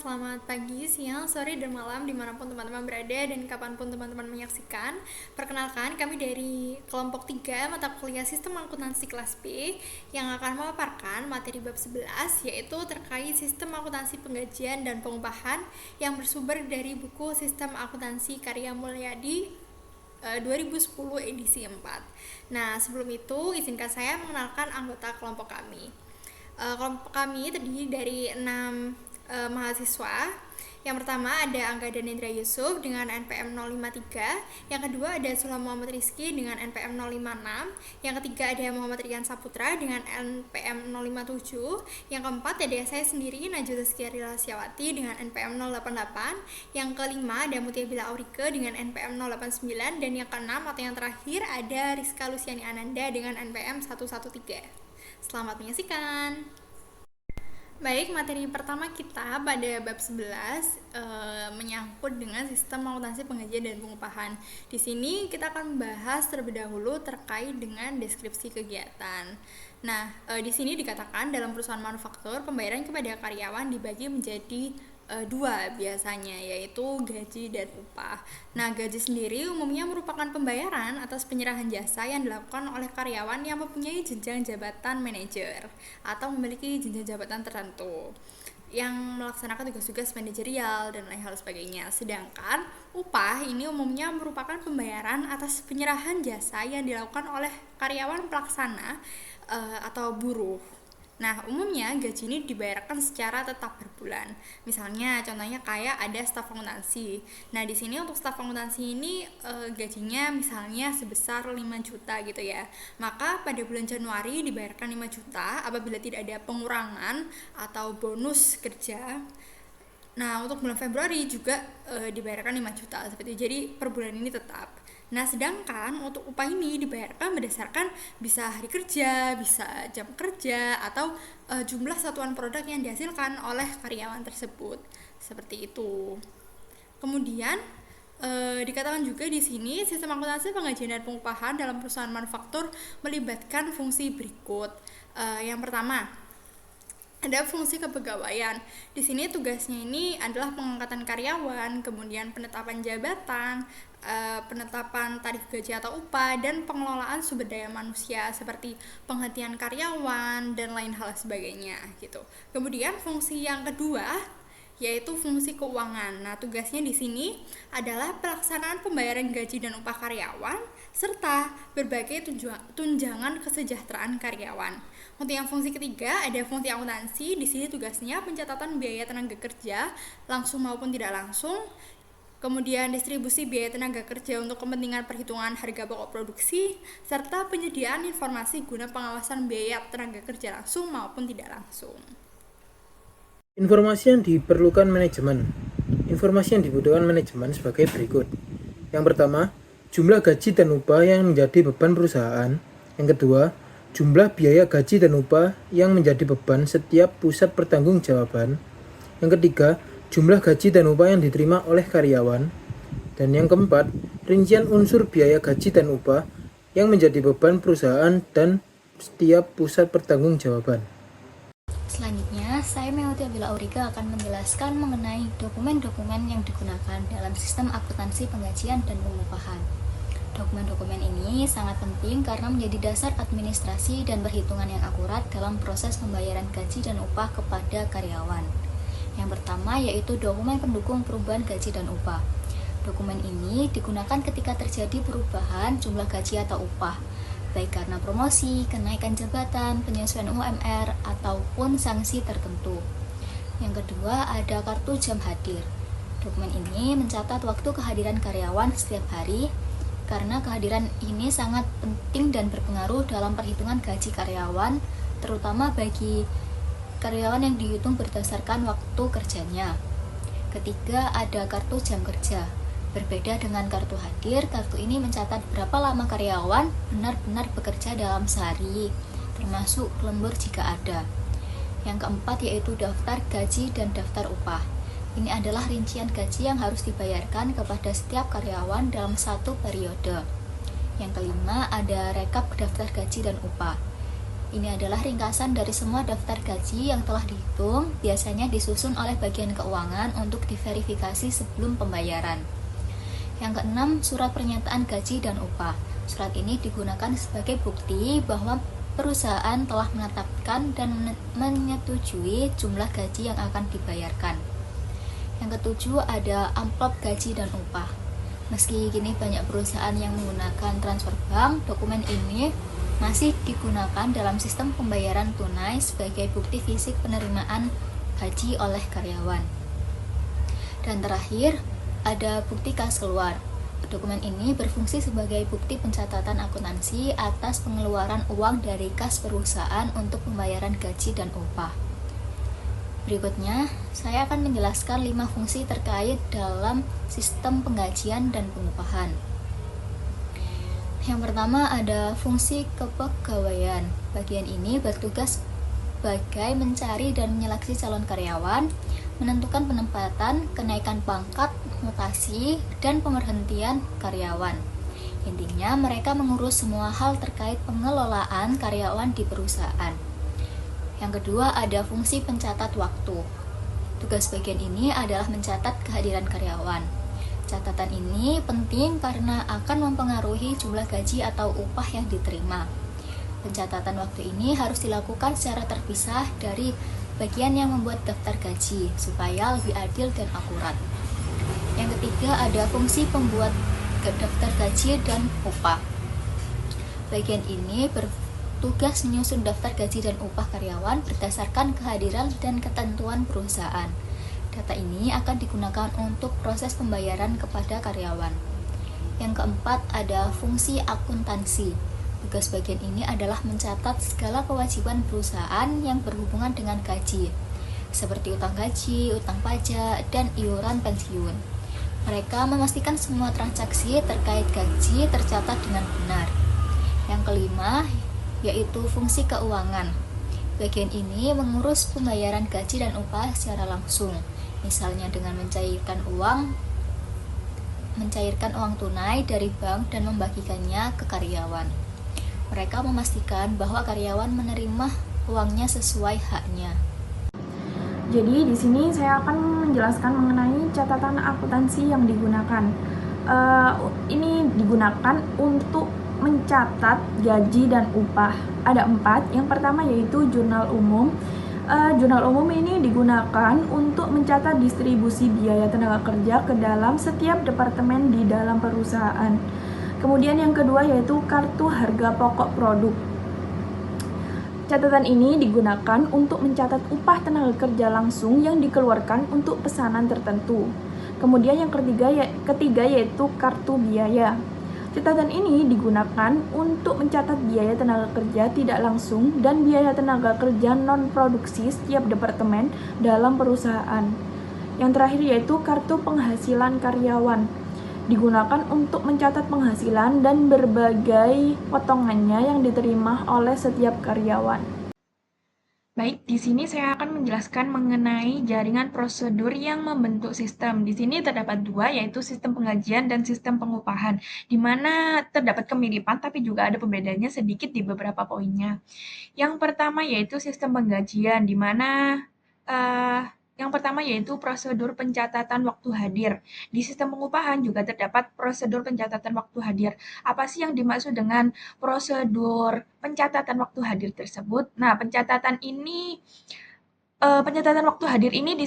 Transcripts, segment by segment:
selamat pagi, siang, sore, dan malam dimanapun teman-teman berada dan kapanpun teman-teman menyaksikan. Perkenalkan, kami dari kelompok 3 mata kuliah Sistem Akuntansi kelas B yang akan memaparkan materi bab 11, yaitu terkait Sistem Akuntansi Penggajian dan Pengupahan yang bersumber dari buku Sistem Akuntansi karya Mulyadi 2010 edisi 4. Nah, sebelum itu izinkan saya mengenalkan anggota kelompok kami. Kelompok kami terdiri dari 6 mahasiswa. Yang pertama ada Angga dan Indra Yusuf dengan NPM 053, yang kedua ada Sulam Muhammad Rizky dengan NPM 056, yang ketiga ada Muhammad Rian Saputra dengan NPM 057, yang keempat ada saya sendiri Najwa Tazkiyah Rilasyawati dengan NPM 088, yang kelima ada Mutia Bila Aurike dengan NPM 089, dan yang keenam atau yang terakhir ada Rizka Luciani Ananda dengan NPM 113. Selamat menyaksikan. Baik, materi pertama kita pada bab 11 menyangkut dengan sistem akuntansi penggajian dan pengupahan. Di sini kita akan membahas terlebih dahulu terkait dengan deskripsi kegiatan. Nah, di sini dikatakan dalam perusahaan manufaktur pembayaran kepada karyawan dibagi menjadi dua biasanya, yaitu gaji dan upah. Nah, gaji sendiri umumnya merupakan pembayaran atas penyerahan jasa yang dilakukan oleh karyawan yang mempunyai jenjang jabatan manajer atau memiliki jenjang jabatan tertentu yang melaksanakan tugas-tugas manajerial dan lain hal sebagainya. Sedangkan upah ini umumnya merupakan pembayaran atas penyerahan jasa yang dilakukan oleh karyawan pelaksana atau buruh. Nah, umumnya gaji ini dibayarkan secara tetap per bulan. Misalnya, contohnya kayak ada staf akuntansi. Nah, di sini untuk staf akuntansi ini gajinya misalnya sebesar 5 juta gitu ya. Maka pada bulan Januari dibayarkan 5 juta apabila tidak ada pengurangan atau bonus kerja. Nah, untuk bulan Februari juga dibayarkan 5 juta seperti itu. Jadi per bulan ini tetap. Nah, sedangkan untuk upah ini dibayarkan berdasarkan bisa hari kerja, bisa jam kerja, atau jumlah satuan produk yang dihasilkan oleh karyawan tersebut. Seperti itu. Kemudian dikatakan juga di sini sistem akuntansi penggajian dan pengupahan dalam perusahaan manufaktur melibatkan fungsi berikut. Yang pertama, ada fungsi kepegawaian. Di sini tugasnya ini adalah pengangkatan karyawan, kemudian penetapan jabatan, penetapan tarif gaji atau upah, dan pengelolaan sumber daya manusia seperti penghentian karyawan dan lain hal sebagainya gitu. Kemudian fungsi yang kedua yaitu fungsi keuangan. Nah, tugasnya di sini adalah pelaksanaan pembayaran gaji dan upah karyawan serta berbagai tunjangan kesejahteraan karyawan. Untuk yang fungsi ketiga ada fungsi akuntansi. Di sini tugasnya pencatatan biaya tenaga kerja langsung maupun tidak langsung. Kemudian distribusi biaya tenaga kerja untuk kepentingan perhitungan harga pokok produksi serta penyediaan informasi guna pengawasan biaya tenaga kerja langsung maupun tidak langsung. Informasi yang diperlukan manajemen. Informasi yang dibutuhkan manajemen sebagai berikut. Yang pertama, jumlah gaji dan upah yang menjadi beban perusahaan. Yang kedua, jumlah biaya gaji dan upah yang menjadi beban setiap pusat pertanggungjawaban. Yang ketiga, jumlah gaji dan upah yang diterima oleh karyawan. Dan yang keempat, rincian unsur biaya gaji dan upah yang menjadi beban perusahaan dan setiap pusat pertanggungjawaban. Selanjutnya, saya Mutia Bila Aurike akan menjelaskan mengenai dokumen-dokumen yang digunakan dalam sistem akuntansi penggajian dan pengupahan. Dokumen-dokumen ini sangat penting karena menjadi dasar administrasi dan perhitungan yang akurat dalam proses pembayaran gaji dan upah kepada karyawan. Yang pertama yaitu dokumen pendukung perubahan gaji dan upah. Dokumen ini digunakan ketika terjadi perubahan jumlah gaji atau upah, baik karena promosi, kenaikan jabatan, penyesuaian UMR, ataupun sanksi tertentu. Yang kedua ada kartu jam hadir. Dokumen ini mencatat waktu kehadiran karyawan setiap hari, karena kehadiran ini sangat penting dan berpengaruh dalam perhitungan gaji karyawan, terutama bagi karyawan yang dihitung berdasarkan waktu kerjanya. Ketiga, ada kartu jam kerja. Berbeda dengan kartu hadir, kartu ini mencatat berapa lama karyawan benar-benar bekerja dalam sehari, termasuk lembur jika ada. Yang keempat yaitu daftar gaji dan daftar upah. Ini adalah rincian gaji yang harus dibayarkan kepada setiap karyawan dalam satu periode. Yang kelima ada rekap daftar gaji dan upah. Ini adalah ringkasan dari semua daftar gaji yang telah dihitung, biasanya disusun oleh bagian keuangan untuk diverifikasi sebelum pembayaran. Yang keenam, surat pernyataan gaji dan upah. Surat ini digunakan sebagai bukti bahwa perusahaan telah menetapkan dan menyetujui jumlah gaji yang akan dibayarkan. Yang ketujuh, ada amplop gaji dan upah. Meski kini banyak perusahaan yang menggunakan transfer bank, dokumen ini masih digunakan dalam sistem pembayaran tunai sebagai bukti fisik penerimaan gaji oleh karyawan. Dan terakhir, ada bukti kas keluar. Dokumen ini berfungsi sebagai bukti pencatatan akuntansi atas pengeluaran uang dari kas perusahaan untuk pembayaran gaji dan upah. Berikutnya, saya akan menjelaskan 5 fungsi terkait dalam sistem penggajian dan pengupahan. Yang pertama ada fungsi kepegawaian. Bagian ini bertugas sebagai mencari dan menyeleksi calon karyawan, menentukan penempatan, kenaikan pangkat, mutasi, dan pemberhentian karyawan. Intinya, mereka mengurus semua hal terkait pengelolaan karyawan di perusahaan. Yang kedua, ada fungsi pencatat waktu. Tugas bagian ini adalah mencatat kehadiran karyawan. Catatan ini penting karena akan mempengaruhi jumlah gaji atau upah yang diterima. Pencatatan waktu ini harus dilakukan secara terpisah dari bagian yang membuat daftar gaji supaya lebih adil dan akurat. Yang ketiga, ada fungsi pembuat daftar gaji dan upah. Bagian ini bertugas menyusun daftar gaji dan upah karyawan berdasarkan kehadiran dan ketentuan perusahaan. Data ini akan digunakan untuk proses pembayaran kepada karyawan. Yang keempat, ada fungsi akuntansi. Tugas bagian ini adalah mencatat segala kewajiban perusahaan yang berhubungan dengan gaji, seperti utang gaji, utang pajak, dan iuran pensiun. Mereka memastikan semua transaksi terkait gaji tercatat dengan benar. Yang kelima, yaitu fungsi keuangan. Bagian ini mengurus pembayaran gaji dan upah secara langsung, misalnya dengan mencairkan uang tunai dari bank dan membagikannya ke karyawan. Mereka memastikan bahwa karyawan menerima uangnya sesuai haknya. Jadi di sini saya akan menjelaskan mengenai catatan akuntansi yang digunakan. Ini digunakan untuk mencatat gaji dan upah. Ada 4. Yang pertama yaitu jurnal umum. Jurnal umum ini digunakan untuk mencatat distribusi biaya tenaga kerja ke dalam setiap departemen di dalam perusahaan. Kemudian yang kedua yaitu kartu harga pokok produk. Catatan ini digunakan untuk mencatat upah tenaga kerja langsung yang dikeluarkan untuk pesanan tertentu. Kemudian yang ketiga yaitu kartu biaya. Catatan ini digunakan untuk mencatat biaya tenaga kerja tidak langsung dan biaya tenaga kerja non-produksi setiap departemen dalam perusahaan. Yang terakhir yaitu kartu penghasilan karyawan. Digunakan untuk mencatat penghasilan dan berbagai potongannya yang diterima oleh setiap karyawan. Baik, di sini saya akan menjelaskan mengenai jaringan prosedur yang membentuk sistem. Di sini terdapat 2, yaitu sistem penggajian dan sistem pengupahan, di mana terdapat kemiripan tapi juga ada perbedaannya sedikit di beberapa poinnya. Yang pertama yaitu sistem penggajian, di mana yang pertama yaitu prosedur pencatatan waktu hadir. Di sistem pengupahan juga terdapat prosedur pencatatan waktu hadir. Apa sih yang dimaksud dengan prosedur pencatatan waktu hadir tersebut? Nah, pencatatan waktu hadir ini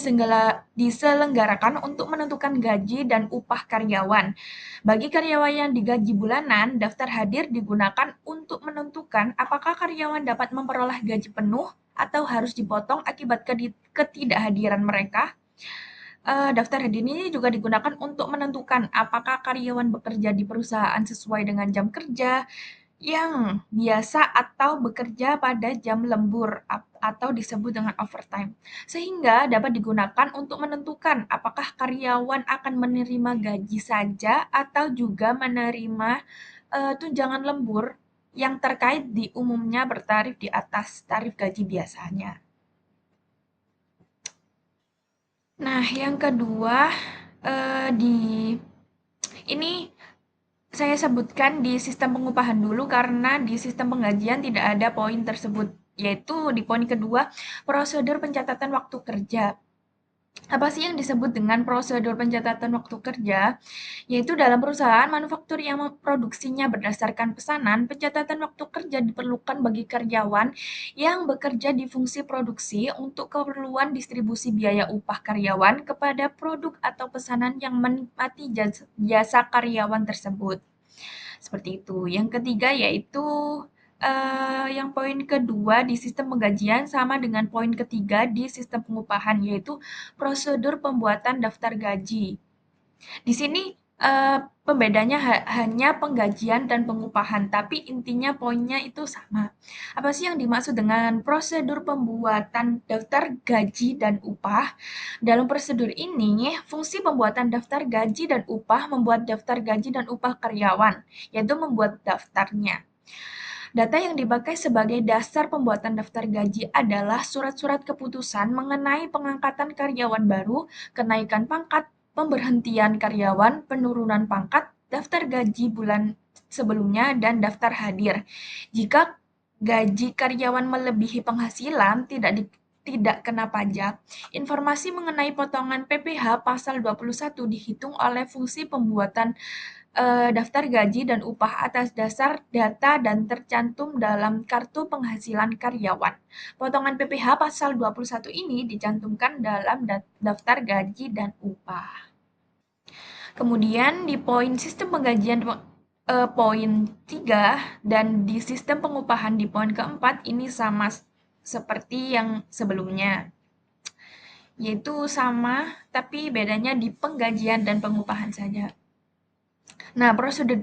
diselenggarakan untuk menentukan gaji dan upah karyawan. Bagi karyawan yang digaji bulanan, daftar hadir digunakan untuk menentukan apakah karyawan dapat memperoleh gaji penuh atau harus dipotong akibat ketidakhadiran mereka. Daftar hadir ini juga digunakan untuk menentukan apakah karyawan bekerja di perusahaan sesuai dengan jam kerja yang biasa atau bekerja pada jam lembur atau disebut dengan overtime, sehingga dapat digunakan untuk menentukan apakah karyawan akan menerima gaji saja atau juga menerima tunjangan lembur yang terkait di umumnya bertarif di atas tarif gaji biasanya. Nah, yang kedua, ini saya sebutkan di sistem pengupahan dulu karena di sistem penggajian tidak ada poin tersebut, yaitu di poin kedua, prosedur pencatatan waktu kerja. Apa sih yang disebut dengan prosedur pencatatan waktu kerja? Yaitu dalam perusahaan manufaktur yang memproduksinya berdasarkan pesanan, pencatatan waktu kerja diperlukan bagi karyawan yang bekerja di fungsi produksi untuk keperluan distribusi biaya upah karyawan kepada produk atau pesanan yang menikmati jasa karyawan tersebut. Seperti itu. Yang ketiga yaitu yang poin kedua di sistem penggajian sama dengan poin ketiga di sistem pengupahan, yaitu prosedur pembuatan daftar gaji. Di sini pembedanya hanya penggajian dan pengupahan, tapi intinya poinnya itu sama. Apa sih yang dimaksud dengan prosedur pembuatan daftar gaji dan upah? Dalam prosedur ini, fungsi pembuatan daftar gaji dan upah membuat daftar gaji dan upah karyawan, yaitu membuat daftarnya. Data yang dipakai sebagai dasar pembuatan daftar gaji adalah surat-surat keputusan mengenai pengangkatan karyawan baru, kenaikan pangkat, pemberhentian karyawan, penurunan pangkat, daftar gaji bulan sebelumnya, dan daftar hadir. Jika gaji karyawan melebihi penghasilan, tidak kena pajak. Informasi mengenai potongan PPh pasal 21 dihitung oleh fungsi pembuatan daftar gaji dan upah atas dasar data dan tercantum dalam kartu penghasilan karyawan. Potongan PPh pasal 21 ini dicantumkan dalam daftar gaji dan upah. Kemudian di poin sistem penggajian poin 3 dan di sistem pengupahan di poin keempat ini sama seperti yang sebelumnya. Yaitu sama tapi bedanya di penggajian dan pengupahan saja. Nah, prosedur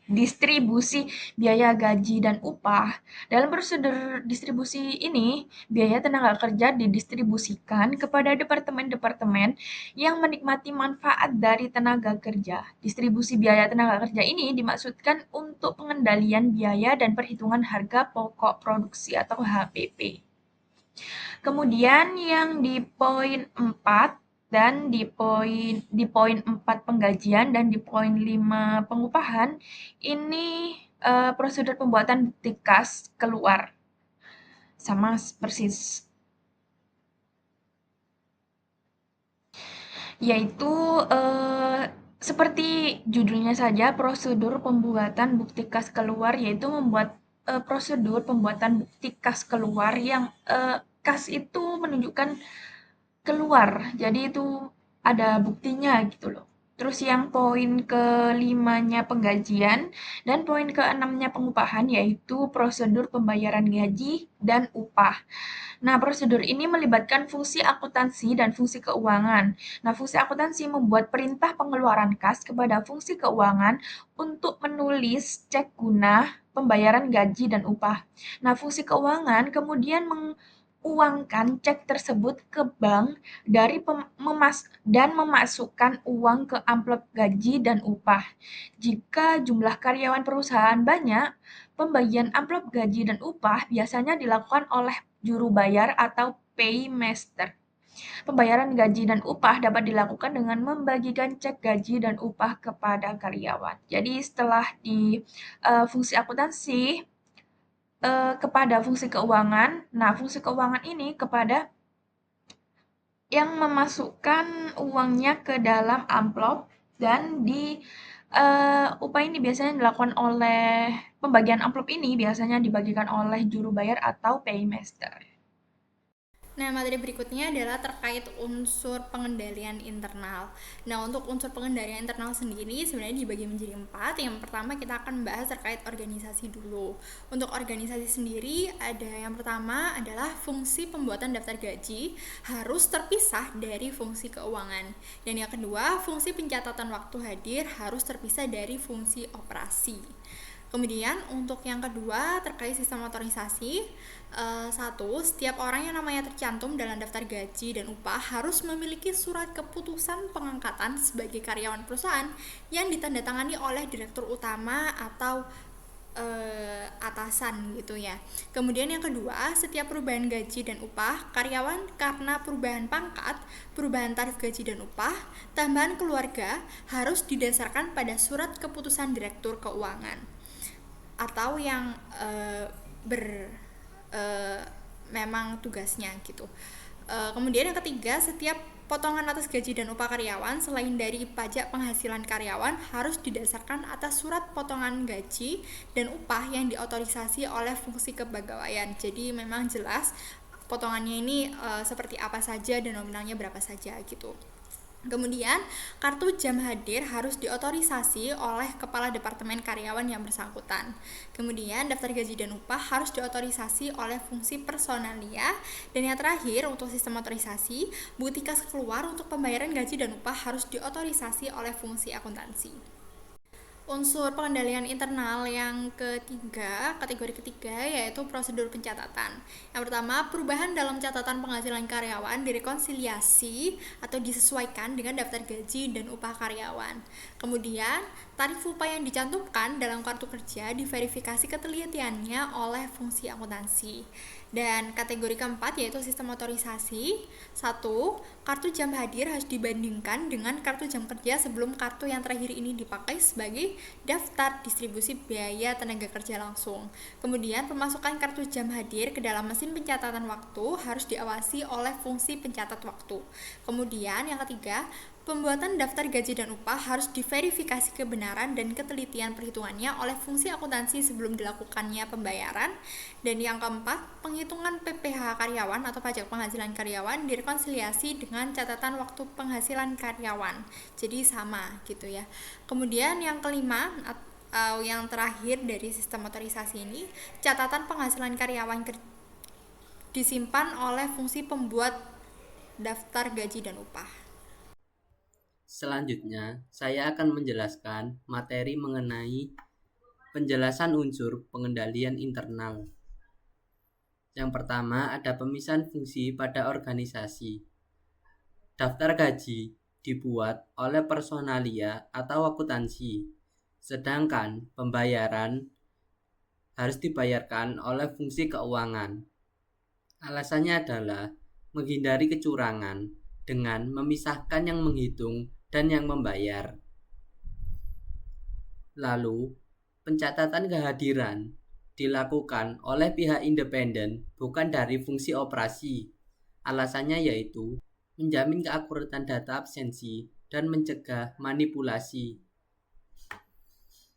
distribusi biaya gaji dan upah. Dalam prosedur distribusi ini, biaya tenaga kerja didistribusikan kepada departemen-departemen yang menikmati manfaat dari tenaga kerja. Distribusi biaya tenaga kerja ini dimaksudkan untuk pengendalian biaya dan perhitungan harga pokok produksi atau HPP. Kemudian yang di poin 4 dan di poin 4 penggajian dan di poin 5 pengupahan ini prosedur pembuatan bukti kas keluar. Sama persis. Yaitu seperti judulnya saja, prosedur pembuatan bukti kas keluar, yaitu membuat prosedur pembuatan bukti kas keluar yang kas itu menunjukkan keluar, jadi itu ada buktinya gitu loh. Terus yang poin kelimanya penggajian dan poin keenamnya pengupahan yaitu prosedur pembayaran gaji dan upah. Nah, prosedur ini melibatkan fungsi akuntansi dan fungsi keuangan. Nah, fungsi akuntansi membuat perintah pengeluaran kas kepada fungsi keuangan untuk menulis cek guna pembayaran gaji dan upah. Nah, fungsi keuangan kemudian menguangkan cek tersebut ke bank dan memasukkan uang ke amplop gaji dan upah. Jika jumlah karyawan perusahaan banyak, pembagian amplop gaji dan upah biasanya dilakukan oleh juru bayar atau paymaster. Pembayaran gaji dan upah dapat dilakukan dengan membagikan cek gaji dan upah kepada karyawan. Jadi setelah di fungsi akuntansi kepada fungsi keuangan, nah fungsi keuangan ini kepada yang memasukkan uangnya ke dalam amplop dan di upah ini biasanya dilakukan oleh pembagian amplop ini biasanya dibagikan oleh juru bayar atau paymaster. Nah, materi berikutnya adalah terkait unsur pengendalian internal. Nah, untuk unsur pengendalian internal sendiri sebenarnya dibagi menjadi 4. Yang pertama kita akan membahas terkait organisasi dulu. Untuk organisasi sendiri ada yang pertama adalah fungsi pembuatan daftar gaji harus terpisah dari fungsi keuangan. Dan yang kedua, fungsi pencatatan waktu hadir harus terpisah dari fungsi operasi. Kemudian untuk yang kedua terkait sistem otorisasi, satu, setiap orang yang namanya tercantum dalam daftar gaji dan upah harus memiliki surat keputusan pengangkatan sebagai karyawan perusahaan yang ditandatangani oleh direktur utama atau atasan gitu ya. Kemudian yang kedua, setiap perubahan gaji dan upah karyawan karena perubahan pangkat, perubahan tarif gaji dan upah, tambahan keluarga harus didasarkan pada surat keputusan Direktur Keuangan atau yang memang tugasnya gitu. Kemudian yang ketiga, setiap potongan atas gaji dan upah karyawan selain dari pajak penghasilan karyawan harus didasarkan atas surat potongan gaji dan upah yang diotorisasi oleh fungsi kepegawaian. Jadi memang jelas potongannya ini seperti apa saja dan nominalnya berapa saja gitu. Kemudian, kartu jam hadir harus diotorisasi oleh Kepala Departemen Karyawan yang bersangkutan. Kemudian, daftar gaji dan upah harus diotorisasi oleh fungsi personalia. Dan yang terakhir, untuk sistem otorisasi, bukti kas keluar untuk pembayaran gaji dan upah harus diotorisasi oleh fungsi akuntansi. Unsur pengendalian internal yang ketiga, kategori ketiga, yaitu prosedur pencatatan. Yang pertama, perubahan dalam catatan penghasilan karyawan direkonsiliasi atau disesuaikan dengan daftar gaji dan upah karyawan. Kemudian, tarif upah yang dicantumkan dalam kartu kerja diverifikasi ketelitiannya oleh fungsi akuntansi. Dan kategori keempat yaitu sistem otorisasi. 1. Kartu jam hadir harus dibandingkan dengan kartu jam kerja sebelum kartu yang terakhir ini dipakai sebagai daftar distribusi biaya tenaga kerja langsung. Kemudian pemasukan kartu jam hadir ke dalam mesin pencatatan waktu harus diawasi oleh fungsi pencatat waktu. Kemudian yang ketiga, pembuatan daftar gaji dan upah harus diverifikasi kebenaran dan ketelitian perhitungannya oleh fungsi akuntansi sebelum dilakukannya pembayaran. Dan yang keempat, penghitungan PPh karyawan atau pajak penghasilan karyawan direkonsiliasi dengan catatan waktu penghasilan karyawan. Jadi sama gitu ya. Kemudian yang kelima, yang terakhir dari sistem otorisasi ini, catatan penghasilan karyawan disimpan oleh fungsi pembuat daftar gaji dan upah. Selanjutnya, saya akan menjelaskan materi mengenai penjelasan unsur pengendalian internal. Yang pertama, ada pemisahan fungsi pada organisasi. Daftar gaji dibuat oleh personalia atau akuntansi, sedangkan pembayaran harus dibayarkan oleh fungsi keuangan. Alasannya adalah menghindari kecurangan dengan memisahkan yang menghitung dan yang membayar. Lalu, pencatatan kehadiran dilakukan oleh pihak independen bukan dari fungsi operasi. Alasannya yaitu menjamin keakuratan data absensi dan mencegah manipulasi.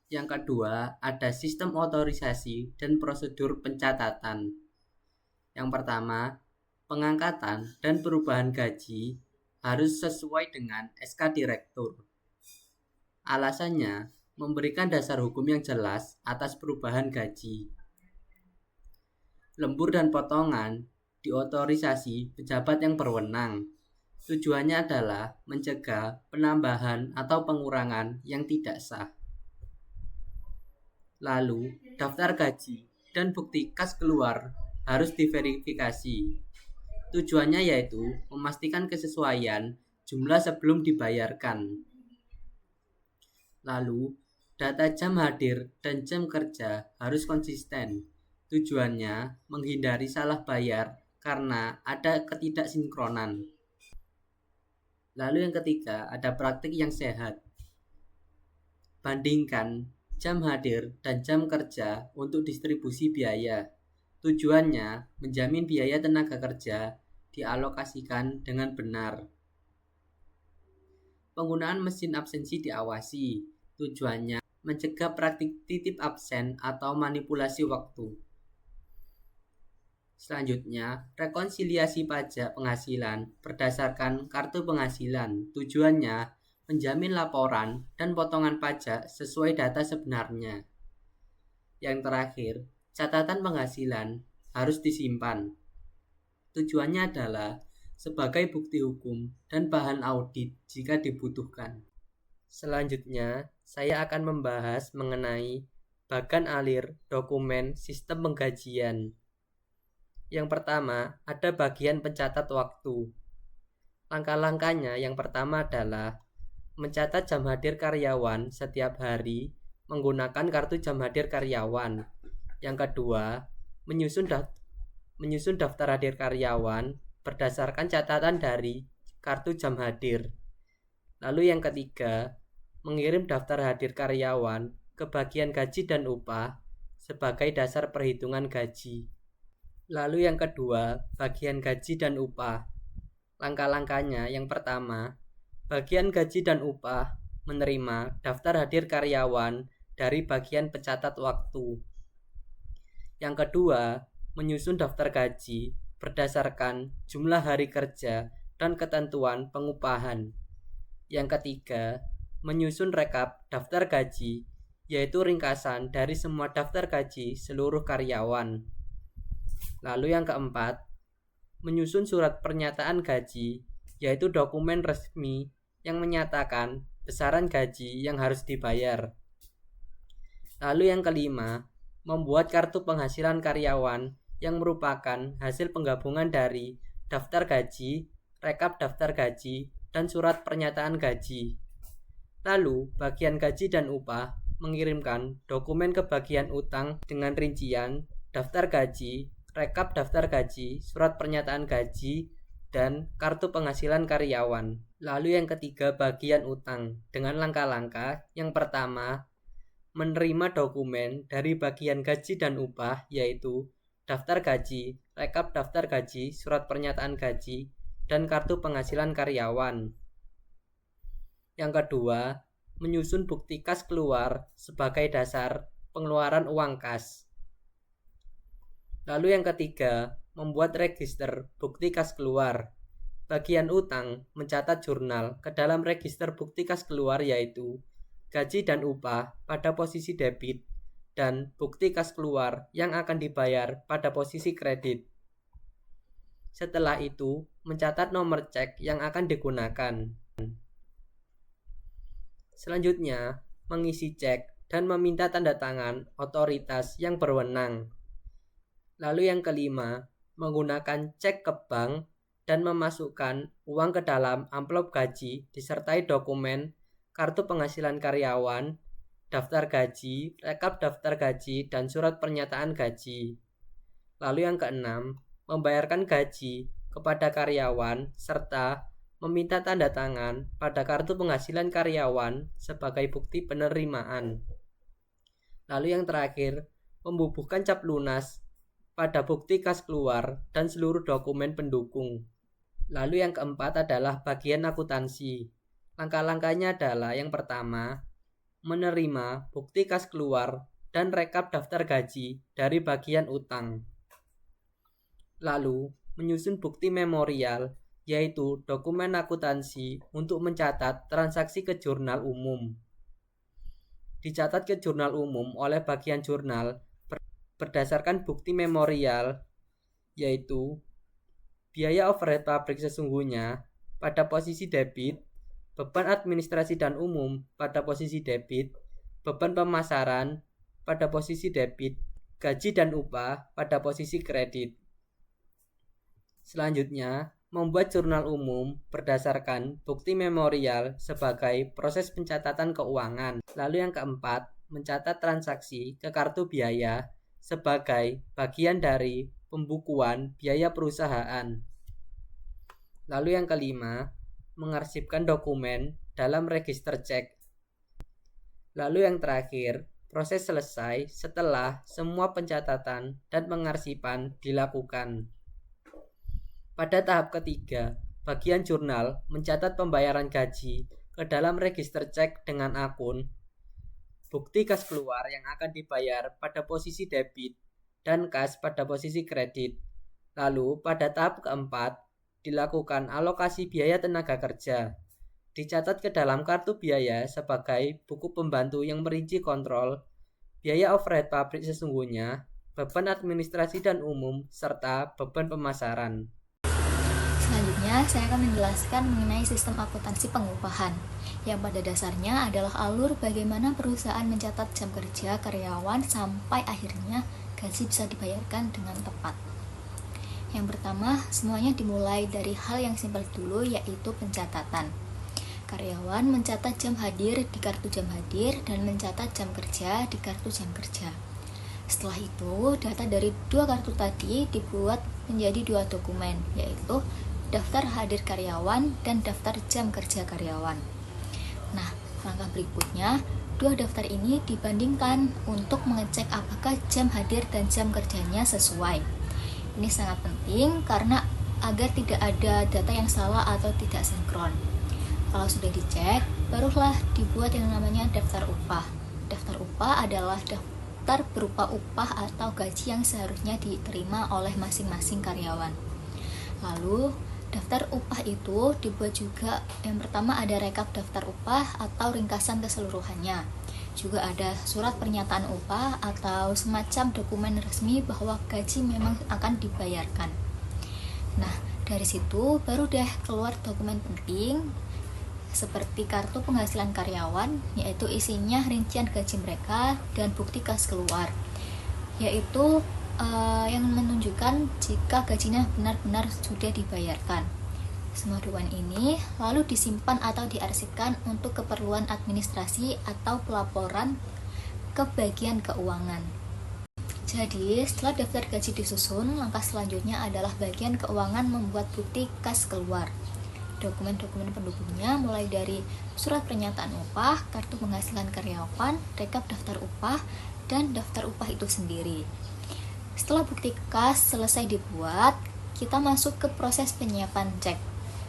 Yang kedua, ada sistem otorisasi dan prosedur pencatatan. Yang pertama, pengangkatan dan perubahan gaji harus sesuai dengan SK Direktur. Alasannya, memberikan dasar hukum yang jelas atas perubahan gaji. Lembur dan potongan diotorisasi pejabat yang berwenang. Tujuannya adalah mencegah penambahan atau pengurangan yang tidak sah. Lalu, daftar gaji dan bukti kas keluar harus diverifikasi. Tujuannya yaitu memastikan kesesuaian jumlah sebelum dibayarkan. Lalu, data jam hadir dan jam kerja harus konsisten. Tujuannya menghindari salah bayar karena ada ketidaksinkronan. Lalu yang ketiga, ada praktik yang sehat. Bandingkan jam hadir dan jam kerja untuk distribusi biaya. Tujuannya menjamin biaya tenaga kerja dialokasikan dengan benar. Penggunaan mesin absensi diawasi. Tujuannya mencegah praktik titip absen atau manipulasi waktu. Selanjutnya, rekonsiliasi pajak penghasilan berdasarkan kartu penghasilan. Tujuannya menjamin laporan dan potongan pajak sesuai data sebenarnya. Yang terakhir, catatan penghasilan harus disimpan. Tujuannya adalah sebagai bukti hukum dan bahan audit jika dibutuhkan. Selanjutnya, saya akan membahas mengenai bagan alir dokumen sistem penggajian. Yang pertama, ada bagian pencatat waktu. Langkah-langkahnya yang pertama adalah mencatat jam hadir karyawan setiap hari menggunakan kartu jam hadir karyawan. Yang kedua, menyusun daftar hadir karyawan berdasarkan catatan dari kartu jam hadir. Lalu yang ketiga, mengirim daftar hadir karyawan ke bagian gaji dan upah sebagai dasar perhitungan gaji. Lalu yang kedua, bagian gaji dan upah. Langkah-langkahnya yang pertama, bagian gaji dan upah menerima daftar hadir karyawan dari bagian pencatat waktu. Yang kedua, menyusun daftar gaji berdasarkan jumlah hari kerja dan ketentuan pengupahan. Yang ketiga, menyusun rekap daftar gaji, yaitu ringkasan dari semua daftar gaji seluruh karyawan. Lalu yang keempat, menyusun surat pernyataan gaji, yaitu dokumen resmi yang menyatakan besaran gaji yang harus dibayar. Lalu yang kelima, membuat kartu penghasilan karyawan yang merupakan hasil penggabungan dari daftar gaji, rekap daftar gaji, dan surat pernyataan gaji. Lalu, bagian gaji dan upah mengirimkan dokumen ke bagian utang dengan rincian daftar gaji, rekap daftar gaji, surat pernyataan gaji, dan kartu penghasilan karyawan. Lalu yang ketiga, bagian utang dengan langkah-langkah. Yang pertama, menerima dokumen dari bagian gaji dan upah, yaitu daftar gaji, rekap daftar gaji, surat pernyataan gaji, dan kartu penghasilan karyawan. Yang kedua, menyusun bukti kas keluar sebagai dasar pengeluaran uang kas. Lalu yang ketiga, membuat register bukti kas keluar. Bagian utang mencatat jurnal ke dalam register bukti kas keluar, yaitu gaji dan upah pada posisi debit dan bukti kas keluar yang akan dibayar pada posisi kredit. Setelah itu, mencatat nomor cek yang akan digunakan. Selanjutnya, mengisi cek dan meminta tanda tangan otoritas yang berwenang. Lalu yang kelima, menggunakan cek ke bank dan memasukkan uang ke dalam amplop gaji disertai dokumen kartu penghasilan karyawan, daftar gaji, rekap daftar gaji, dan surat pernyataan gaji. Lalu yang keenam, membayarkan gaji kepada karyawan serta meminta tanda tangan pada kartu penghasilan karyawan sebagai bukti penerimaan. Lalu yang terakhir, membubuhkan cap lunas pada bukti kas keluar dan seluruh dokumen pendukung. Lalu yang keempat adalah bagian akuntansi. Langkah-langkahnya adalah yang pertama, menerima bukti kas keluar dan rekap daftar gaji dari bagian utang. Lalu, menyusun bukti memorial, yaitu dokumen akuntansi untuk mencatat transaksi ke jurnal umum. Dicatat ke jurnal umum oleh bagian jurnal berdasarkan bukti memorial, yaitu biaya overhead pabrik sesungguhnya pada posisi debit, beban administrasi dan umum pada posisi debit, beban pemasaran pada posisi debit, gaji dan upah pada posisi kredit. Selanjutnya, membuat jurnal umum berdasarkan bukti memorial sebagai proses pencatatan keuangan. Lalu yang keempat, mencatat transaksi ke kartu biaya sebagai bagian dari pembukuan biaya perusahaan. Lalu yang kelima, mengarsipkan dokumen dalam register cek. Lalu yang terakhir, proses selesai setelah semua pencatatan dan pengarsipan dilakukan. Pada tahap ketiga, bagian jurnal mencatat pembayaran gaji ke dalam register cek dengan akun, bukti kas keluar yang akan dibayar pada posisi debit, dan kas pada posisi kredit. Lalu pada tahap keempat, dilakukan alokasi biaya tenaga kerja. Dicatat ke dalam kartu biaya sebagai buku pembantu yang merinci kontrol, biaya overhead pabrik sesungguhnya, beban administrasi dan umum, serta beban pemasaran. Selanjutnya, saya akan menjelaskan mengenai sistem akuntansi pengupahan, yang pada dasarnya adalah alur bagaimana perusahaan mencatat jam kerja karyawan sampai akhirnya gaji bisa dibayarkan dengan tepat. Yang pertama, semuanya dimulai dari hal yang simpel dulu, yaitu pencatatan. Karyawan mencatat jam hadir di kartu jam hadir dan mencatat jam kerja di kartu jam kerja. Setelah itu, data dari dua kartu tadi dibuat menjadi dua dokumen, yaitu daftar hadir karyawan dan daftar jam kerja karyawan. Nah, langkah berikutnya, dua daftar ini dibandingkan untuk mengecek apakah jam hadir dan jam kerjanya sesuai. Ini sangat penting karena agar tidak ada data yang salah atau tidak sinkron. Kalau sudah dicek, barulah dibuat yang namanya daftar upah. Daftar upah adalah daftar berupa upah atau gaji yang seharusnya diterima oleh masing-masing karyawan. Lalu, daftar upah itu dibuat juga, yang pertama ada rekap daftar upah atau ringkasan keseluruhannya. Juga ada surat pernyataan upah atau semacam dokumen resmi bahwa gaji memang akan dibayarkan. Nah, dari situ baru deh keluar dokumen penting seperti kartu penghasilan karyawan, yaitu isinya rincian gaji mereka dan bukti kas keluar, yaitu yang menunjukkan jika gajinya benar-benar sudah dibayarkan. Semua dokumen ini lalu disimpan atau diarsipkan untuk keperluan administrasi atau pelaporan ke bagian keuangan. Jadi, setelah daftar gaji disusun, langkah selanjutnya adalah bagian keuangan membuat bukti kas keluar. Dokumen-dokumen pendukungnya mulai dari surat pernyataan upah, kartu penghasilan karyawan, rekap daftar upah, dan daftar upah itu sendiri. Setelah bukti kas selesai dibuat, kita masuk ke proses penyiapan cek.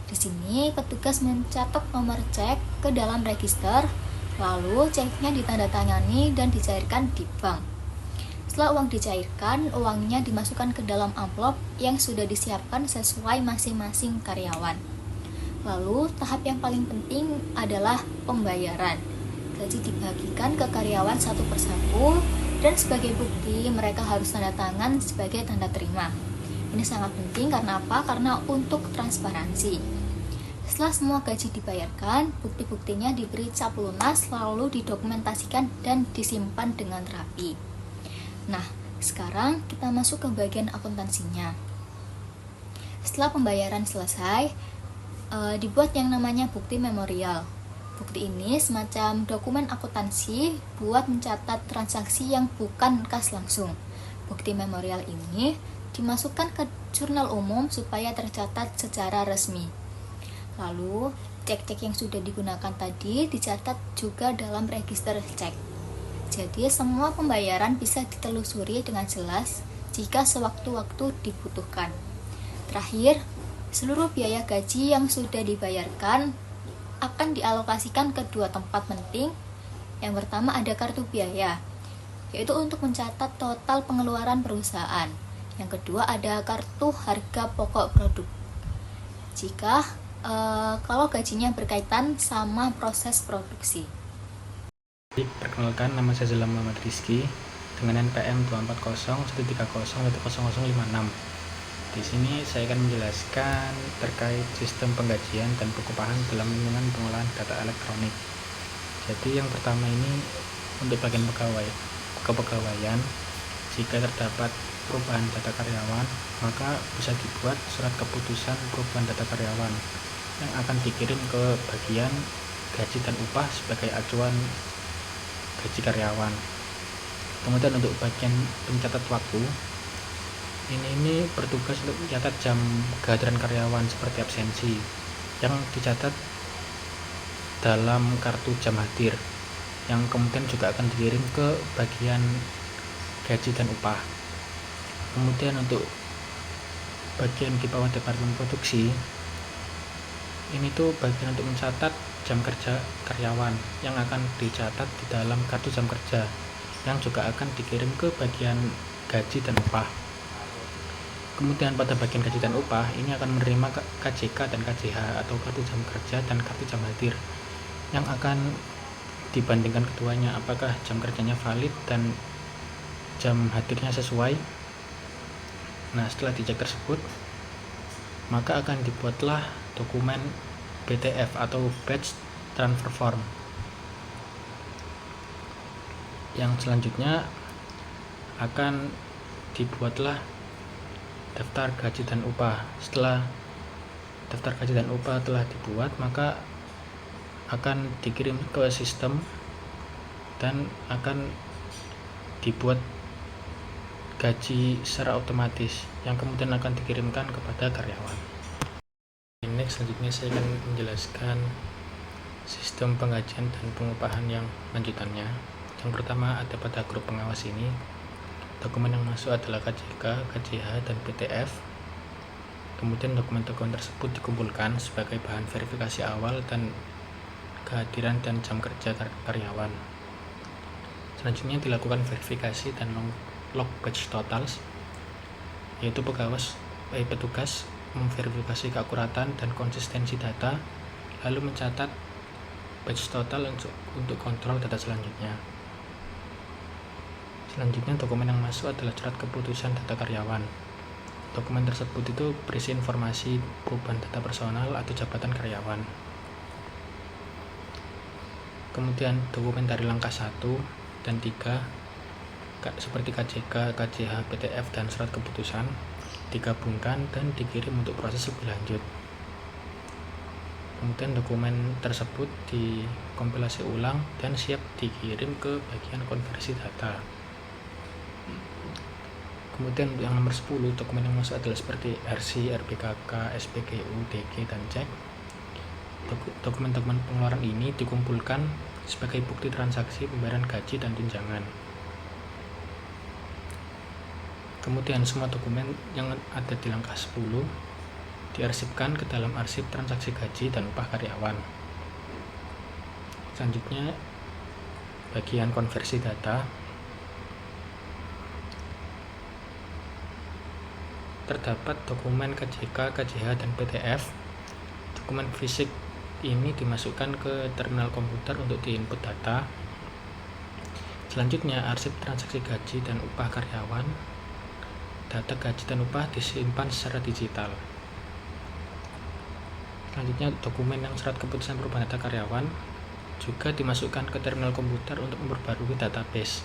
Di sini petugas mencatat nomor cek ke dalam register, lalu ceknya ditandatangani dan dicairkan di bank. Setelah uang dicairkan, uangnya dimasukkan ke dalam amplop yang sudah disiapkan sesuai masing-masing karyawan. Lalu, tahap yang paling penting adalah pembayaran. Gaji dibagikan ke karyawan satu persatu, dan sebagai bukti mereka harus tanda tangan sebagai tanda terima. Ini sangat penting karena apa? Karena untuk transparansi. Setelah semua gaji dibayarkan, bukti-buktinya diberi cap lunas lalu didokumentasikan dan disimpan dengan rapi. Nah, sekarang kita masuk ke bagian akuntansinya. Setelah pembayaran selesai, dibuat yang namanya bukti memorial. Bukti ini semacam dokumen akuntansi buat mencatat transaksi yang bukan kas langsung. Bukti memorial ini dimasukkan ke jurnal umum supaya tercatat secara resmi. Lalu, cek-cek yang sudah digunakan tadi dicatat juga dalam register cek. Jadi, semua pembayaran bisa ditelusuri dengan jelas jika sewaktu-waktu dibutuhkan. Terakhir, seluruh biaya gaji yang sudah dibayarkan akan dialokasikan ke dua tempat penting. Yang pertama ada kartu biaya, yaitu untuk mencatat total pengeluaran perusahaan. Yang kedua ada kartu harga pokok produk. Kalau gajinya berkaitan sama proses produksi. Perkenalkan, nama saya Zala Muhammad Rizky dengan NPM 24013013056. Di sini saya akan menjelaskan terkait sistem penggajian dan pengupahan dalam lingkungan pengolahan data elektronik. Jadi yang pertama ini untuk bagian kepegawaian, jika terdapat perubahan data karyawan, maka bisa dibuat surat keputusan perubahan data karyawan yang akan dikirim ke bagian gaji dan upah sebagai acuan gaji karyawan. Kemudian untuk bagian pencatat waktu, ini bertugas untuk mencatat jam kehadiran karyawan seperti absensi yang dicatat dalam kartu jam hadir yang kemudian juga akan dikirim ke bagian gaji dan upah. Kemudian untuk bagian di bawah departemen produksi, ini tuh bagian untuk mencatat jam kerja karyawan yang akan dicatat di dalam kartu jam kerja yang juga akan dikirim ke bagian gaji dan upah. Kemudian pada bagian gaji dan upah ini akan menerima KJK dan KJH atau kartu jam kerja dan kartu jam hadir yang akan dibandingkan keduanya apakah jam kerjanya valid dan jam hadirnya sesuai. Nah, setelah dicek tersebut, maka akan dibuatlah dokumen BTF atau Batch Transfer Form. Yang selanjutnya akan dibuatlah daftar gaji dan upah. Setelah daftar gaji dan upah telah dibuat, maka akan dikirim ke sistem dan akan dibuat gaji secara otomatis yang kemudian akan dikirimkan kepada karyawan. Next, selanjutnya saya akan menjelaskan sistem penggajian dan pengupahan yang lanjutannya. Yang pertama ada pada grup pengawas ini. Dokumen yang masuk adalah KJK, KJH, dan PTF. Kemudian dokumen-dokumen tersebut dikumpulkan sebagai bahan verifikasi awal dan kehadiran dan jam kerja karyawan. Selanjutnya dilakukan verifikasi dan log batch totals, yaitu petugas memverifikasi keakuratan dan konsistensi data, lalu mencatat batch total untuk kontrol data selanjutnya. Selanjutnya dokumen yang masuk adalah surat keputusan data karyawan. Dokumen tersebut itu berisi informasi perubahan data personal atau jabatan karyawan. Kemudian dokumen dari langkah 1 dan 3 seperti KJK, KJH, PTF, dan surat keputusan digabungkan dan dikirim untuk proses lebih lanjut. Kemudian dokumen tersebut dikompilasi ulang dan siap dikirim ke bagian konversi data. Kemudian yang nomor 10, dokumen yang masuk adalah seperti RC, RBKK, SPKU, DG, dan cek. Dokumen-dokumen pengeluaran ini dikumpulkan sebagai bukti transaksi pembayaran gaji dan tunjangan. Kemudian semua dokumen yang ada di langkah 10 diarsipkan ke dalam arsip transaksi gaji dan upah karyawan. Selanjutnya bagian konversi data. Terdapat dokumen KJK, KJH, dan PTF. Dokumen fisik ini dimasukkan ke terminal komputer untuk diinput data. Selanjutnya arsip transaksi gaji dan upah karyawan. Data gaji dan upah disimpan secara digital. Selanjutnya dokumen yang surat keputusan perubahan data karyawan juga dimasukkan ke terminal komputer untuk memperbarui database.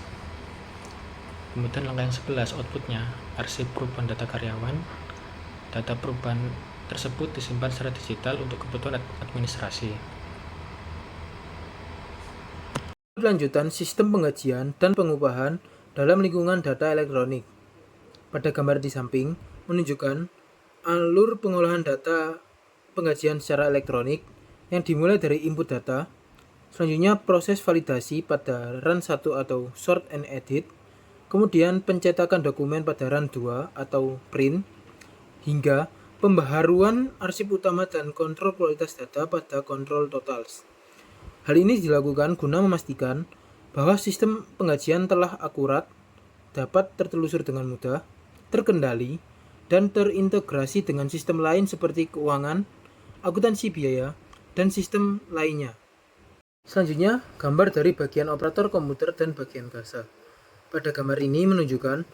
Kemudian langkah yang 11, outputnya arsip perubahan data karyawan. Data perubahan tersebut disimpan secara digital untuk kebutuhan administrasi. Lanjutan sistem penggajian dan pengupahan dalam lingkungan data elektronik. Pada gambar di samping menunjukkan alur pengolahan data penggajian secara elektronik yang dimulai dari input data, selanjutnya proses validasi pada run 1 atau sort and edit, kemudian pencetakan dokumen pada run 2 atau print, hingga pembaharuan arsip utama dan kontrol kualitas data pada control totals. Hal ini dilakukan guna memastikan bahwa sistem penggajian telah akurat, dapat tertelusur dengan mudah, terkendali, dan terintegrasi dengan sistem lain seperti keuangan, akuntansi biaya, dan sistem lainnya. Selanjutnya, gambar dari bagian operator komputer dan bagian kasa. Pada gambar ini menunjukkan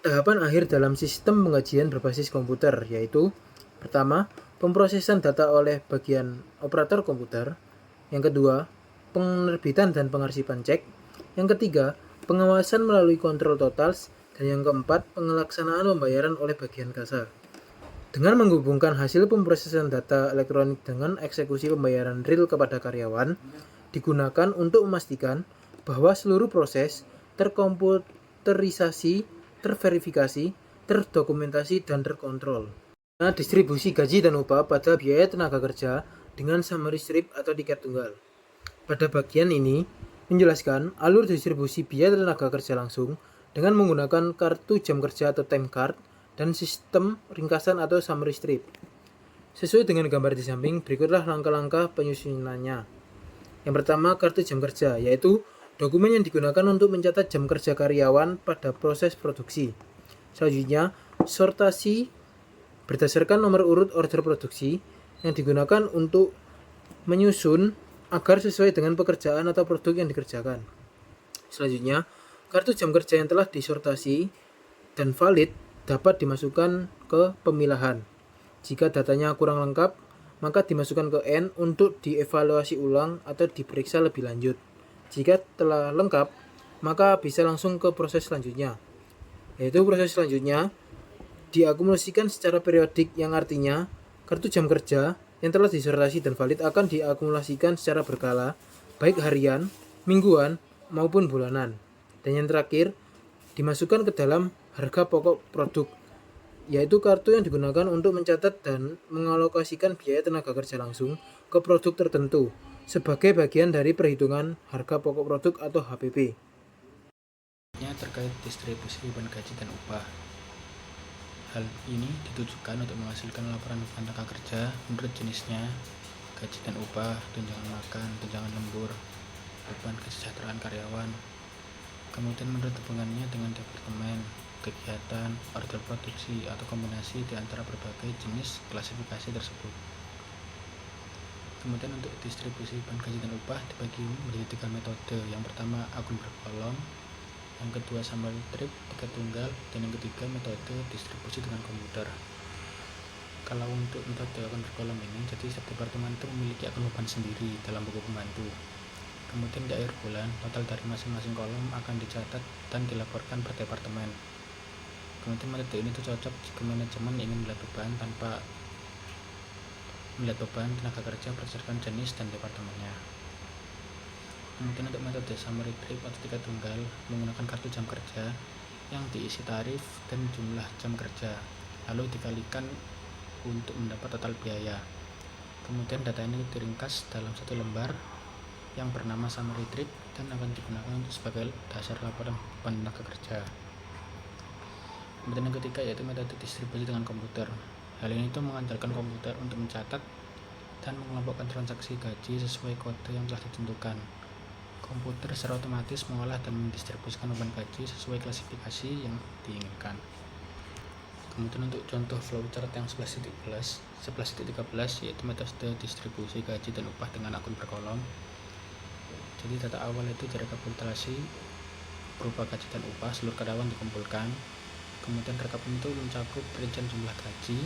tahapan akhir dalam sistem penggajian berbasis komputer, yaitu pertama, pemrosesan data oleh bagian operator komputer, yang kedua, penerbitan dan pengarsipan cek, yang ketiga, pengawasan melalui kontrol totals, dan yang keempat, pelaksanaan pembayaran oleh bagian kasa. Dengan menghubungkan hasil pemrosesan data elektronik dengan eksekusi pembayaran real kepada karyawan, digunakan untuk memastikan bahwa seluruh proses terkomputerisasi, terverifikasi, terdokumentasi, dan terkontrol. Nah, distribusi gaji dan upah pada biaya tenaga kerja dengan summary strip atau tiket tunggal. Pada bagian ini menjelaskan alur distribusi biaya tenaga kerja langsung dengan menggunakan kartu jam kerja atau time card dan sistem ringkasan atau summary strip. Sesuai dengan gambar di samping, berikutlah langkah-langkah penyusunannya. Yang pertama, kartu jam kerja, yaitu dokumen yang digunakan untuk mencatat jam kerja karyawan pada proses produksi. Selanjutnya, sortasi berdasarkan nomor urut order produksi yang digunakan untuk menyusun agar sesuai dengan pekerjaan atau produk yang dikerjakan. Selanjutnya, kartu jam kerja yang telah disortasi dan valid dapat dimasukkan ke pemilahan. Jika datanya kurang lengkap, maka dimasukkan ke N untuk dievaluasi ulang atau diperiksa lebih lanjut. Jika telah lengkap, maka bisa langsung ke proses selanjutnya. Yaitu proses selanjutnya diakumulasikan secara periodik, yang artinya kartu jam kerja yang telah disertasi dan valid akan diakumulasikan secara berkala, baik harian, mingguan, maupun bulanan. Dan yang terakhir, dimasukkan ke dalam harga pokok produk, yaitu kartu yang digunakan untuk mencatat dan mengalokasikan biaya tenaga kerja langsung ke produk tertentu sebagai bagian dari perhitungan harga pokok produk atau HPP. Terkait distribusi beban gaji dan upah. Hal ini ditujukan untuk menghasilkan laporan beban tenaga kerja menurut jenisnya, gaji dan upah, tunjangan makan, tunjangan lembur, beban kesejahteraan karyawan, kemudian menurut hubungannya dengan departemen, kegiatan, order produksi, atau kombinasi di antara berbagai jenis klasifikasi tersebut. Kemudian untuk distribusi beban gaji dan upah dibagi menjadi 3 metode. Yang pertama akun berkolom, yang kedua summary trip, tiket tunggal, dan yang ketiga metode distribusi dengan komputer. Kalau untuk metode akun berkolom ini, jadi setiap departemen itu memiliki akun beban sendiri dalam buku pembantu. Kemudian di akhir bulan, total dari masing-masing kolom akan dicatat dan dilaporkan per departemen. Kemudian metode ini cocok jika manajemen ingin melihat beban tanpa melihat beban tenaga kerja berdasarkan jenis dan departemennya. Kemudian untuk metode summary trip atau tiket tunggal menggunakan kartu jam kerja yang diisi tarif dan jumlah jam kerja, lalu dikalikan untuk mendapat total biaya. Kemudian data ini diringkas dalam satu lembar yang bernama summary trip dan akan digunakan untuk sebagai dasar laporan beban tenaga kerja. Kemudian yang ketiga yaitu metode distribusi dengan komputer. Hal ini itu mengandalkan komputer untuk mencatat dan mengelompokkan transaksi gaji sesuai kode yang telah ditentukan. Komputer secara otomatis mengolah dan mendistribusikan beban gaji sesuai klasifikasi yang diinginkan. Kemudian untuk contoh flowchart yang 11.13 yaitu metode distribusi gaji dan upah dengan akun berkolom. Jadi data awal itu direkapitulasi berupa gaji dan upah seluruh karyawan dikumpulkan. Kemudian rekap itu mencakup rincian jumlah gaji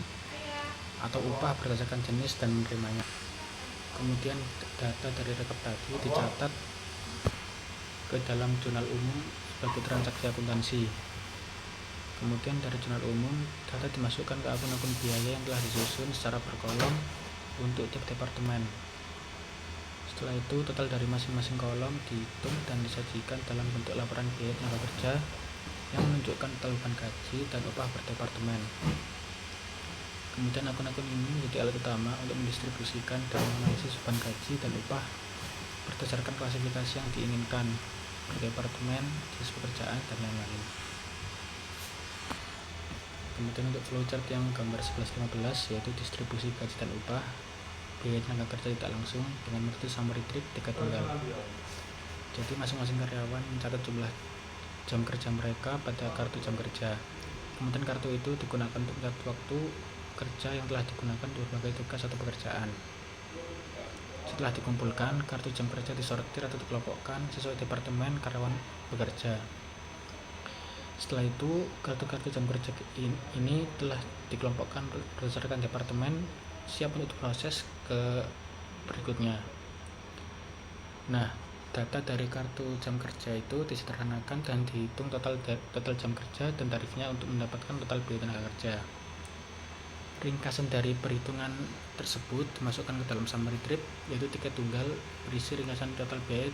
atau upah berdasarkan jenis dan menerimanya. Kemudian data dari rekap tadi dicatat ke dalam jurnal umum sebagai transaksi akuntansi. Kemudian dari jurnal umum, data dimasukkan ke akun-akun biaya yang telah disusun secara berkolom untuk tiap departemen. Setelah itu, total dari masing-masing kolom dihitung dan disajikan dalam bentuk laporan biaya tenaga kerja yang menunjukkan total beban gaji dan upah per departemen. Kemudian akun-akun ini menjadi alat utama untuk mendistribusikan dan menganalisis beban gaji dan upah berdasarkan klasifikasi yang diinginkan per departemen, jenis pekerjaan, dan lain-lain. Kemudian untuk flowchart yang gambar 11.15 yaitu distribusi gaji dan upah biaya tenaga kerja tidak langsung dengan metode summary trip tiket tunggal. Jadi masing-masing karyawan mencatat jumlah jam kerja mereka pada kartu jam kerja. Kemudian kartu itu digunakan untuk mencatat waktu kerja yang telah digunakan untuk berbagai tugas atau pekerjaan. Setelah dikumpulkan, kartu jam kerja disortir atau dikelompokkan sesuai departemen karyawan bekerja. Setelah itu, kartu-kartu jam kerja ini telah dikelompokkan berdasarkan departemen, siap untuk diproses ke berikutnya. Nah, data dari kartu jam kerja itu disederhanakan dan dihitung total jam kerja dan tarifnya untuk mendapatkan total biaya tenaga kerja. Ringkasan dari perhitungan tersebut dimasukkan ke dalam summary trip, yaitu tiket tunggal berisi ringkasan total biaya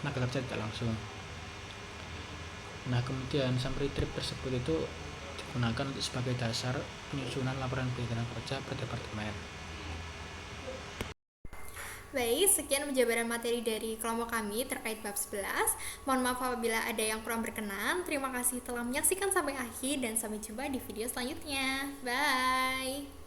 tenaga kerja tidak langsung. Nah, kemudian summary trip tersebut itu digunakan untuk sebagai dasar penyusunan laporan biaya tenaga kerja per departemen. Baik, sekian penjabaran materi dari kelompok kami terkait bab 11. Mohon maaf apabila ada yang kurang berkenan. Terima kasih telah menyaksikan sampai akhir dan sampai jumpa di video selanjutnya. Bye!